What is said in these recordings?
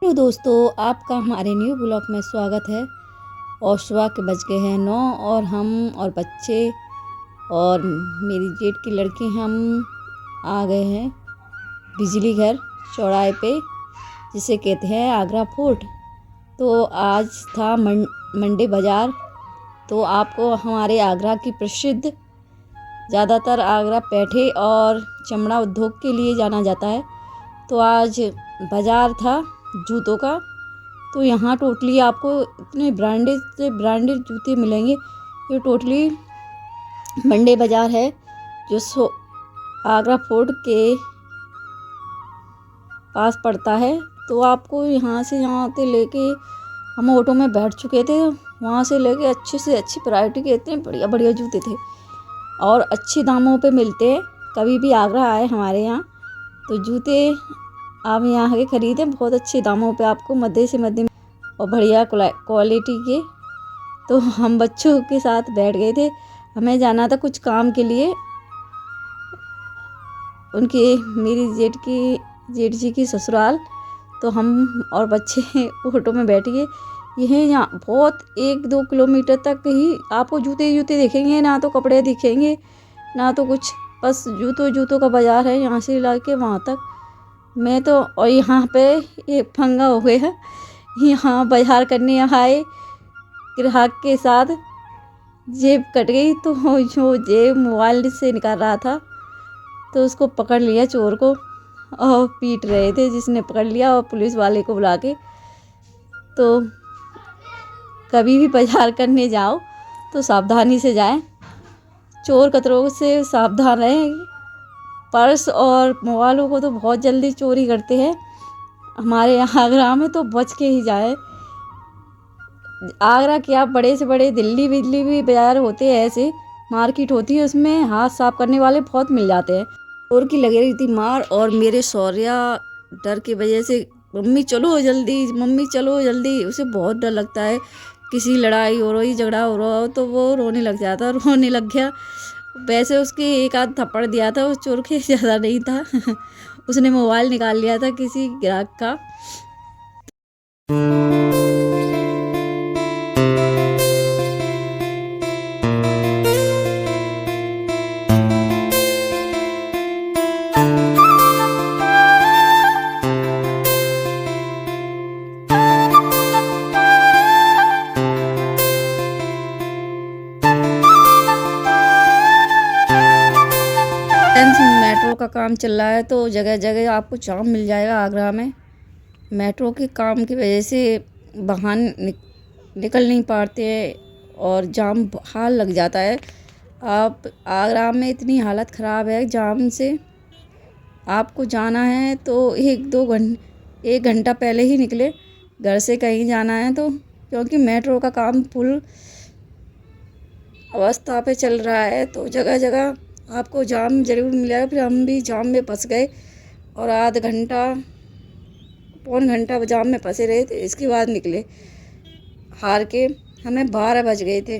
Hello दोस्तों, आपका हमारे न्यू ब्लॉग में स्वागत है। और सुबह के बज गए हैं 9 और हम और बच्चे और मेरी जेठ की लड़की हम आ गए हैं बिजली घर चौराहे पे, जिसे कहते हैं आगरा फोर्ट। तो आज था मंडे बाज़ार। तो आपको हमारे आगरा की प्रसिद्ध, ज़्यादातर आगरा पैठे और चमड़ा उद्योग के लिए जाना जाता है। तो आज बाज़ार था जूतों का। तो यहाँ टोटली आपको इतने ब्रांडेड से ब्रांडेड जूते मिलेंगे। ये टोटली मंडे बाज़ार है जो आगरा फोर्ट के पास पड़ता है। तो आपको यहाँ से लेके हम ऑटो में बैठ चुके थे, वहाँ से लेके अच्छे से अच्छी वैरायटी के इतने बढ़िया बढ़िया जूते थे और अच्छे दामों पे मिलते हैं। कभी भी आगरा आए हमारे यहाँ तो जूते आप यहाँ के ख़रीदें, बहुत अच्छे दामों पे आपको मध्य से मध्य और बढ़िया क्वालिटी के। तो हम बच्चों के साथ बैठ गए थे, हमें जाना था कुछ काम के लिए उनके मेरी जेठ जी की ससुराल। तो हम और बच्चे ऑटो में बैठ गए। यह यहाँ बहुत 1-2 किलोमीटर तक ही आपको जूते दिखेंगे, ना तो कपड़े दिखेंगे ना तो कुछ, बस जूतों का बाज़ार है यहाँ से लाके वहाँ तक। मैं तो और यहाँ पे ये फंगा हो गया, यहाँ बाज़ार करने आए ग्राहक के साथ जेब कट गई। तो जो जेब मोबाइल से निकाल रहा था तो उसको पकड़ लिया चोर को और पीट रहे थे, जिसने पकड़ लिया और पुलिस वाले को बुला के। तो कभी भी बाज़ार करने जाओ तो सावधानी से जाएं, चोर कतरों से सावधान रहें। पर्स और मोबाइलों को तो बहुत जल्दी चोरी करते हैं हमारे यहाँ आगरा में, तो बच के ही जाए। आगरा क्या, बड़े से बड़े दिल्ली भी बाज़ार होते हैं, ऐसे मार्केट होती है, उसमें हाथ साफ करने वाले बहुत मिल जाते हैं। चोर की लगी रही थी मार, और मेरे सौर्या डर की वजह से मम्मी चलो जल्दी, उसे बहुत डर लगता है। किसी लड़ाई हो रही, झगड़ा हो रहा हो तो वो रोने लग जाता, रोने लग गया। वैसे उसके एक आध थप्पड़ दिया था, उस चोर के ज़्यादा नहीं था। उसने मोबाइल निकाल लिया था किसी ग्राहक का। मेट्रो का काम चल रहा है, तो जगह जगह आपको जाम मिल जाएगा आगरा में। मेट्रो के काम की वजह से वाहन निकल नहीं पाते हैं और जाम हाल लग जाता है। आप आगरा में इतनी हालत ख़राब है जाम से, आपको जाना है तो 1 घंटा पहले ही निकले घर से कहीं जाना है तो, क्योंकि मेट्रो का काम फुल अवस्था पे चल रहा है। तो जगह जगह आपको जाम ज़रूर मिलेगा। फिर हम भी जाम में फंस गए और पौन घंटा जाम में फंसे रहे थे। इसके बाद निकले, हार के हमें 12 बज गए थे।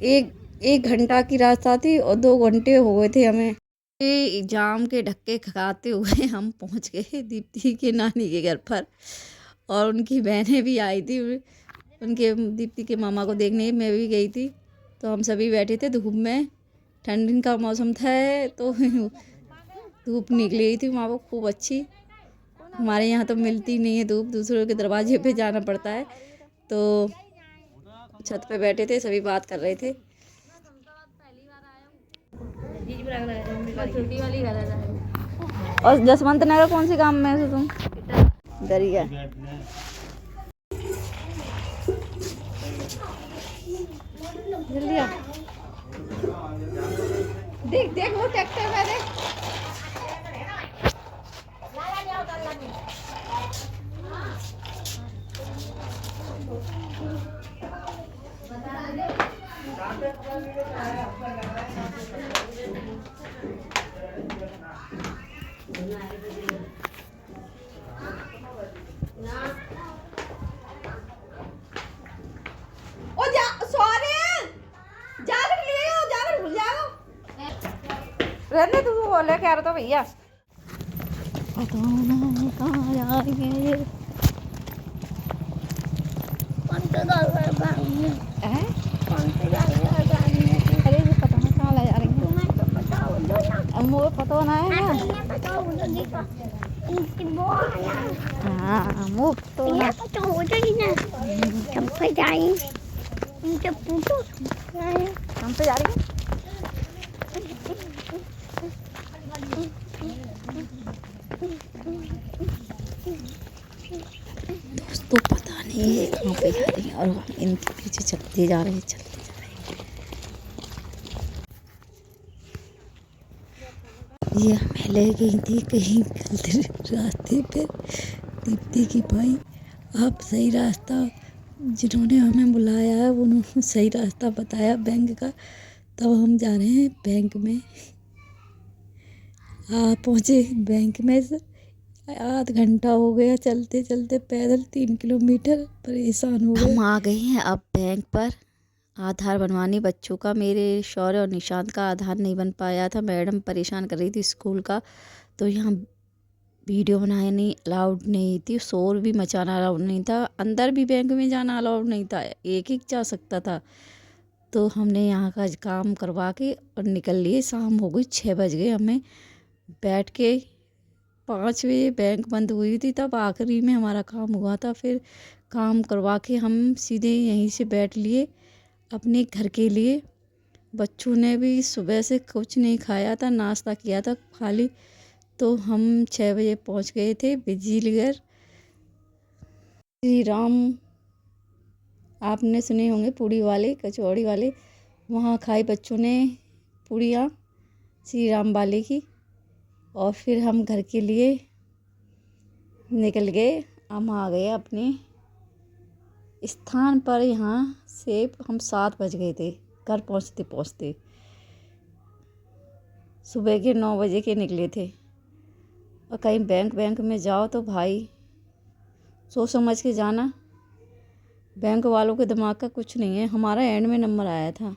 एक घंटा की रास्ता थी और 2 घंटे हो गए थे हमें। ये जाम के धक्के खाते हुए हम पहुंच गए दीप्ति के नानी के घर पर, और उनकी बहनें भी आई थी, उनके दीप्ति के मामा को देखने मैं भी गई थी। तो हम सभी बैठे थे धूप में, ठंडी का मौसम था तो धूप निकली थी वहाँ पर खूब अच्छी। हमारे यहाँ तो मिलती नहीं है धूप, दूसरों के दरवाजे पे जाना पड़ता है। तो छत पे बैठे थे, सभी बात कर रहे थे। और जसवंत नगर कौन से काम में है तुम? दरिया। जल्दी आ, देख वो ट्रैक्टर में देख। रहने तू बोले कह रहा था भैया, पता नहीं कहाँ जाएंगे। हैं? अरे ये पता नहीं कहाँ ले जा रही है। अब मुझे पता ना है ना। हाँ मुँह तो ना। हम पे जा रही है। दोस्तों पता नहीं है कहाँ पे जा रही है और हम इनके पीछे चलते जा रहे हैं, चलते जा रहे हैं। ये हमें ले गई थी कहीं गलत रास्ते पे। दीप्ति की भाई आप सही रास्ता, जिन्होंने हमें बुलाया है उन्होंने सही रास्ता बताया बैंक का। तब हम जा रहे हैं बैंक में। पहुँचे बैंक में से आधा घंटा हो गया चलते चलते पैदल 3 किलोमीटर, परेशान हो गए। हम आ गए हैं अब बैंक पर आधार बनवाने बच्चों का। मेरे शौर्य और निशांत का आधार नहीं बन पाया था। मैडम परेशान कर रही थी स्कूल का, तो यहाँ वीडियो बनानी अलाउड नहीं थी, शोर भी मचाना अलाउड नहीं था, अंदर भी बैंक में जाना अलाउड नहीं था, एक ही जा सकता था। तो हमने यहाँ का काम करवा के और निकल लिए। शाम हो गई, 6 बज गए। हमें बैठ के 5 बजे बैंक बंद हुई थी, तब आखिरी में हमारा काम हुआ था। फिर काम करवा के हम सीधे यहीं से बैठ लिए अपने घर के लिए। बच्चों ने भी सुबह से कुछ नहीं खाया था, नाश्ता किया था खाली। तो हम 6 बजे पहुंच गए थे विजयनगर। श्री राम आपने सुने होंगे, पूड़ी वाले कचौड़ी वाले, वहाँ खाई बच्चों ने पूड़ियाँ श्री राम वाले की। और फिर हम घर के लिए निकल गए। हम आ गए अपने स्थान पर। यहाँ से हम 7 बज गए थे घर पहुँचते पहुँचते। सुबह के 9 बजे के निकले थे। और कहीं बैंक में जाओ तो भाई सोच समझ के जाना। बैंक वालों के दिमाग का कुछ नहीं है। हमारा एंड में नंबर आया था।